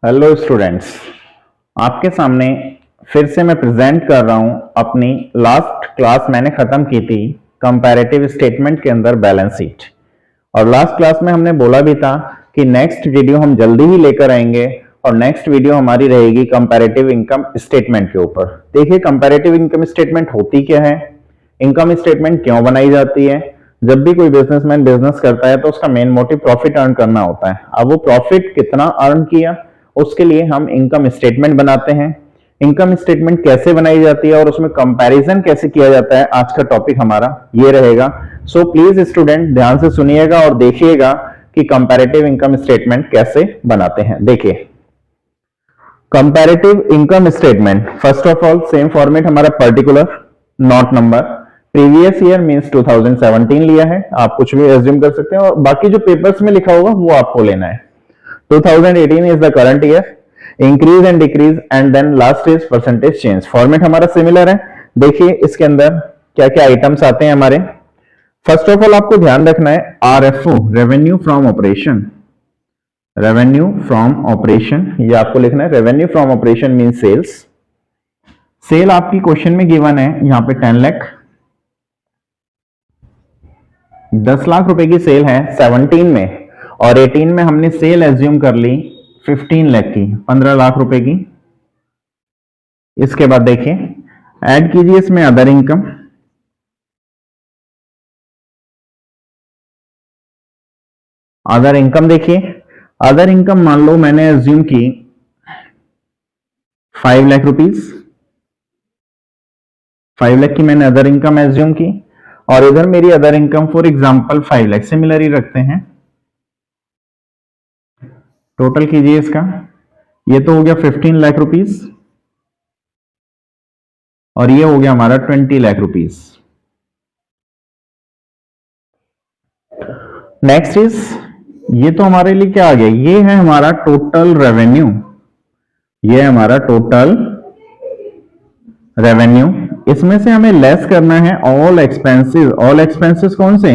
Hello students, आपके सामने फिर से मैं प्रेजेंट कर रहा हूं अपनी लास्ट क्लास मैंने खत्म की थी कंपैरेटिव स्टेटमेंट के अंदर बैलेंस शीट। और लास्ट क्लास में हमने बोला भी था कि नेक्स्ट वीडियो हम जल्दी ही लेकर आएंगे और नेक्स्ट वीडियो हमारी रहेगी कंपैरेटिव इनकम स्टेटमेंट के ऊपर। देखिए कंपैरेटिव इनकम स्टेटमेंट होती क्या है, इनकम स्टेटमेंट क्यों बनाई जाती है। जब भी कोई बिजनेसमैन बिजनेस करता है तो उसका मेन मोटिव प्रॉफिट अर्न करना होता है। अब वो प्रॉफिट कितना अर्न किया उसके लिए हम इनकम स्टेटमेंट बनाते हैं। इनकम स्टेटमेंट कैसे बनाई जाती है और उसमें कंपैरिजन कैसे किया जाता है, आज का टॉपिक हमारा ये रहेगा। सो प्लीज स्टूडेंट ध्यान से सुनिएगा और देखिएगा कि कंपैरेटिव इनकम स्टेटमेंट कैसे बनाते हैं। देखिए comparative income statement, first of all same format हमारा particular, not number, previous year means 2017 लिया है। आप कुछ भी एज्यूम कर सकते हैं और बाकी जो पेपर्स में लिखा होगा वो आपको लेना है। 2018 is the current year, increase and decrease and then last is percentage change। Format हमारा सिमिलर है। देखिए इसके अंदर क्या क्या आइटम्स आते हैं हमारे। फर्स्ट ऑफ ऑल आपको ध्यान रखना है RFO, revenue from operation. Revenue from operation ये आपको लिखना है। Revenue from operation mean sales. Sale आपकी क्वेश्चन में गिवन है यहां पे 10 लाख, 10 लाख रुपए की सेल है 17 में, और 18 में हमने सेल एज्यूम कर ली 15 लाख की, 15 लाख रुपए की। इसके बाद देखिए ऐड कीजिए इसमें अदर इनकम। अदर इनकम देखिए, अदर इनकम मान लो मैंने एज्यूम की 5 लाख रुपीज, 5 लाख की मैंने अदर इनकम एज्यूम की, और इधर मेरी other income for example 5 lakh, similar ही रखते हैं। टोटल कीजिए इसका, ये तो हो गया 15 लाख रुपीस और ये हो गया हमारा 20 लाख रुपीस। नेक्स्ट इज, ये तो हमारे लिए क्या आ गया, ये है हमारा टोटल रेवेन्यू। ये है हमारा टोटल रेवेन्यू। इसमें से हमें लेस करना है ऑल एक्सपेंसेस। ऑल एक्सपेंसेस कौन से?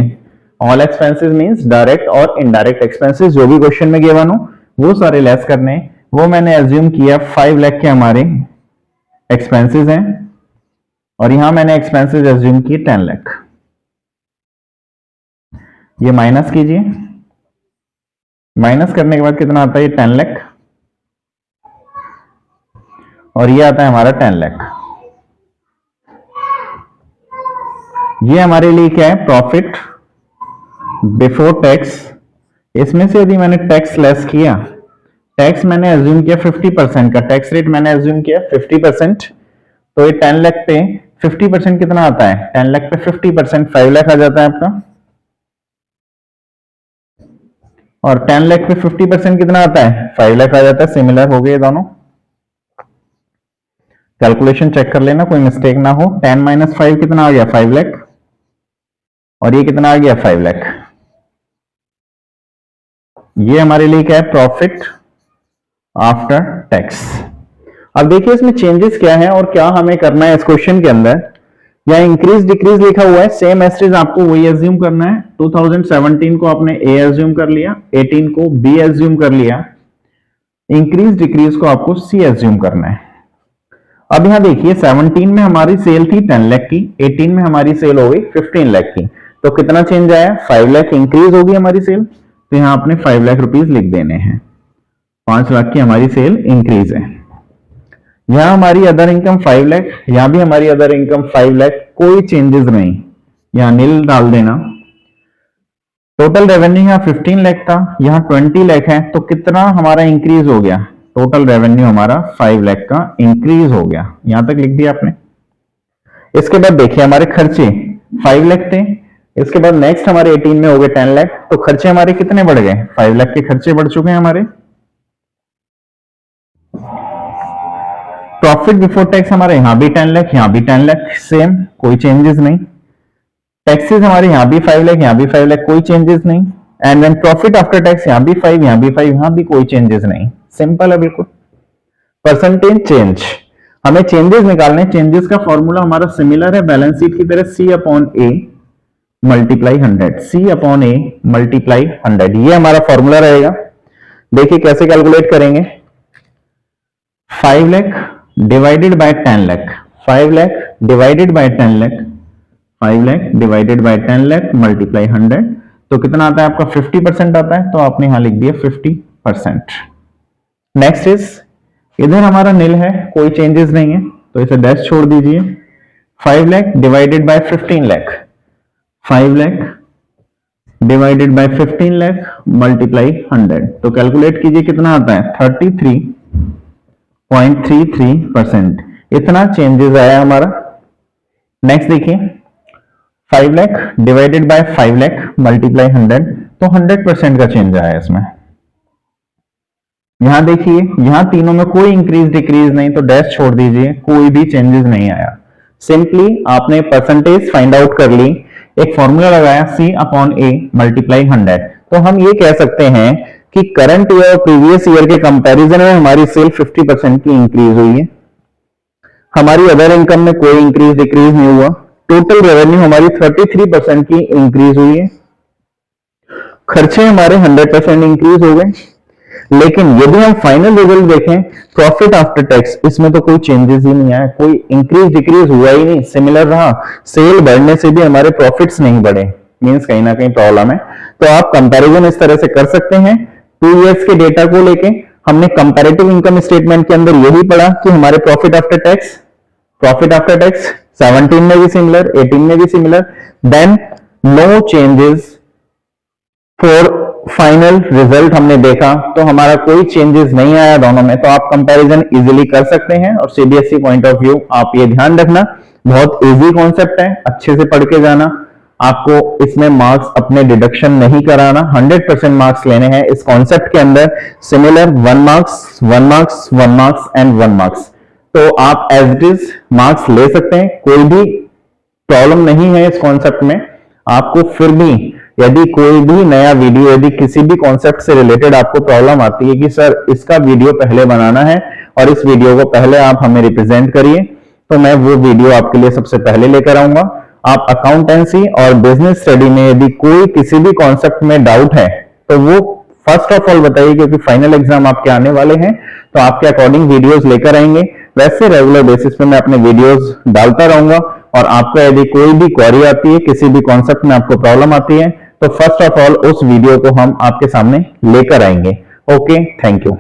ऑल एक्सपेंसेस मींस डायरेक्ट और इनडायरेक्ट एक्सपेंसेस, जो भी क्वेश्चन में गिवन हो वो सारे लेस करने। वो मैंने एज्यूम किया 5 लाख के हमारे एक्सपेंसेस हैं, और यहां मैंने एक्सपेंसेस एज्यूम किए 10 लाख। ये माइनस कीजिए, माइनस करने के बाद कितना आता है, ये 10 लाख, और ये आता है हमारा 10 लाख। ये हमारे लिए क्या है, प्रॉफिट बिफोर टैक्स। इसमें से यदि मैंने टैक्स लेस किया, टैक्स मैंने एज्यूम किया 50% का, टैक्स रेट मैंने एज्यूम किया 50%, तो ये 10 लाख पे 50% कितना आता है, 10 लाख पे 50% 5 लाख आ जाता है आपका, और 10 लाख पे 50% कितना आता है, 5 लाख आ जाता है। सिमिलर हो गए दोनों। कैलकुलेशन चेक कर लेना, कोई मिस्टेक ना हो। 10 माइनस 5 कितना आ गया, 5 लाख, और ये कितना आ गया, 5 लाख। ये हमारे लिए क्या है, प्रॉफिट आफ्टर टैक्स। अब देखिए इसमें चेंजेस क्या है और क्या हमें करना है इस क्वेश्चन के अंदर। या इंक्रीज डिक्रीज लिखा हुआ है, सेम एस्टेज आपको वही एज्यूम करना है। 2017 को आपने ए एज्यूम कर लिया, 18 को बी एज्यूम कर लिया, इंक्रीज डिक्रीज को आपको सी एज्यूम करना है। अब यहां देखिए 17 में हमारी सेल थी 10 लाख की, 18 में हमारी सेल हो गई 15 लाख की, तो कितना चेंज आया, 5 लाख इंक्रीज होगी हमारी सेल, तो यहां आपने 5 लाख रुपीज लिख देने हैं। 5 लाख की हमारी सेल इंक्रीज है। यहां हमारी अदर इनकम 5 लाख, यहां भी हमारी अदर इनकम 5 लाख, कोई चेंजेस नहीं, यहां नील डाल देना। टोटल रेवेन्यू यहां 15 लाख था, यहां 20 लाख है, तो कितना हमारा इंक्रीज हो गया, टोटल रेवेन्यू हमारा 5 लाख का इंक्रीज हो गया। यहां तक लिख दिया आपने। इसके बाद देखिए हमारे खर्चे 5 लाख थे, इसके बाद नेक्स्ट हमारे 18 में हो गए 10 लाख, तो खर्चे हमारे कितने बढ़ गए, 5 लाख के खर्चे बढ़ चुके हैं हमारे। प्रॉफिट बिफोर टैक्स हमारे यहां भी 10 लाख, यहां भी 10 लाख, सेम, कोई चेंजेस नहीं। टैक्सेस हमारे यहां भी 5 लाख, यहां भी 5 लाख, कोई चेंजेस नहीं। And then profit after tax यहां भी 5, यहां भी 5, यहां भी कोई चेंजेस नहीं। सिंपल है बिल्कुल। परसेंटेज चेंज, हमें चेंजेस निकालने। चेंजेस का फॉर्मूला हमारा सिमिलर है बैलेंस शीट की तरह, C upon A multiply 100, C upon A multiply 100, ये हमारा फॉर्मूला रहेगा। देखिए कैसे कैलकुलेट करेंगे। 5 lakh divided by 10 lakh, 5 lakh divided by 10 lakh, 5 lakh divided by 10 lakh multiply 100, तो कितना आता है आपका 50% आता है, तो आपने यहां लिख दिया 50%। नेक्स्ट इज, इधर हमारा नील है, कोई चेंजेस नहीं है, तो इसे डैश छोड़ दीजिए। 5 lakh divided by 15 lakh, 5 lakh divided by 15 lakh multiply 100, तो कैलकुलेट कीजिए कितना आता है 33.33%। इतना चेंजेस आया हमारा। नेक्स्ट देखिए, 5 lakh divided by 5 lakh multiply 100, तो 100% का चेंज आया इसमें। यहां देखिए, यहां तीनों में कोई इंक्रीज डिक्रीज नहीं, तो डैश छोड़ दीजिए, कोई भी चेंजेस नहीं आया। सिंपली आपने परसेंटेज फाइंड आउट कर ली, एक फॉर्मूला लगाया C/A मल्टीप्लाई 100, तो हम ये कह सकते हैं कि करंट ईयर और प्रीवियस ईयर के कंपैरिजन में हमारी सेल 50% की इंक्रीज हुई है। हमारी अदर इनकम में कोई इंक्रीज डिक्रीज नहीं हुआ। टोटल रेवेन्यू हमारी 33% की इंक्रीज हुई है। खर्चे हमारे 100% इंक्रीज हो गए। लेकिन यदि हम फाइनल रिजल्ट देखें, प्रॉफिट आफ्टर टैक्स, इसमें तो कोई चेंजेस ही नहीं आया, कोई इंक्रीज डिक्रीज हुआ ही नहीं, सिमिलर रहा। सेल बढ़ने से भी हमारे प्रॉफिट्स नहीं बढ़े, मींस कहीं ना कहीं प्रॉब्लम है। तो आप कंपैरिजन इस तरह से कर सकते हैं 2 इयर्स के डेटा को लेके। हमने कंपैरेटिव इनकम स्टेटमेंट के अंदर यही पढ़ा कि हमारे प्रॉफिट आफ्टर टैक्स 17 में भी सिमिलर, 18 में भी similar, then no changes for final result हमने देखा, तो हमारा कोई चेंजेस नहीं आया दोनों में। तो आप कंपैरिजन इजीली कर सकते हैं। और सीबीएसई पॉइंट ऑफ व्यू आप ये ध्यान रखना, बहुत इजी कॉन्सेप्ट है, अच्छे से पढ़ के जाना। आपको इसमें मार्क्स अपने डिडक्शन नहीं कराना, 100% मार्क्स लेने हैं इस कॉन्सेप्ट के अंदर। Similar 1 marks, 1 marks, 1 marks and 1 marks, तो आप एज इट इज मार्क्स ले सकते हैं, कोई भी प्रॉब्लम नहीं है इस कॉन्सेप्ट में। आपको फिर भी यदि कोई भी नया वीडियो, यदि किसी भी कॉन्सेप्ट से रिलेटेड आपको प्रॉब्लम आती है कि सर इसका वीडियो पहले बनाना है और इस वीडियो को पहले आप हमें रिप्रेजेंट करिए, तो मैं वो वीडियो आपके लिए सबसे पहले लेकर आऊंगा। आप अकाउंटेंसी और बिजनेस स्टडी में यदि कोई किसी भी कॉन्सेप्ट में डाउट है, तो वो फर्स्ट ऑफ ऑल बताइए, क्योंकि फाइनल एग्जाम आपके आने वाले हैं, तो आपके अकॉर्डिंग वीडियोस लेकर आएंगे। वैसे रेगुलर बेसिस पे मैं अपने वीडियोस डालता रहूंगा। और आपका यदि कोई भी क्वेरी आती है, किसी भी कॉन्सेप्ट में आपको प्रॉब्लम आती है, तो फर्स्ट ऑफ ऑल उस वीडियो को हम आपके सामने लेकर आएंगे। Okay, thank you.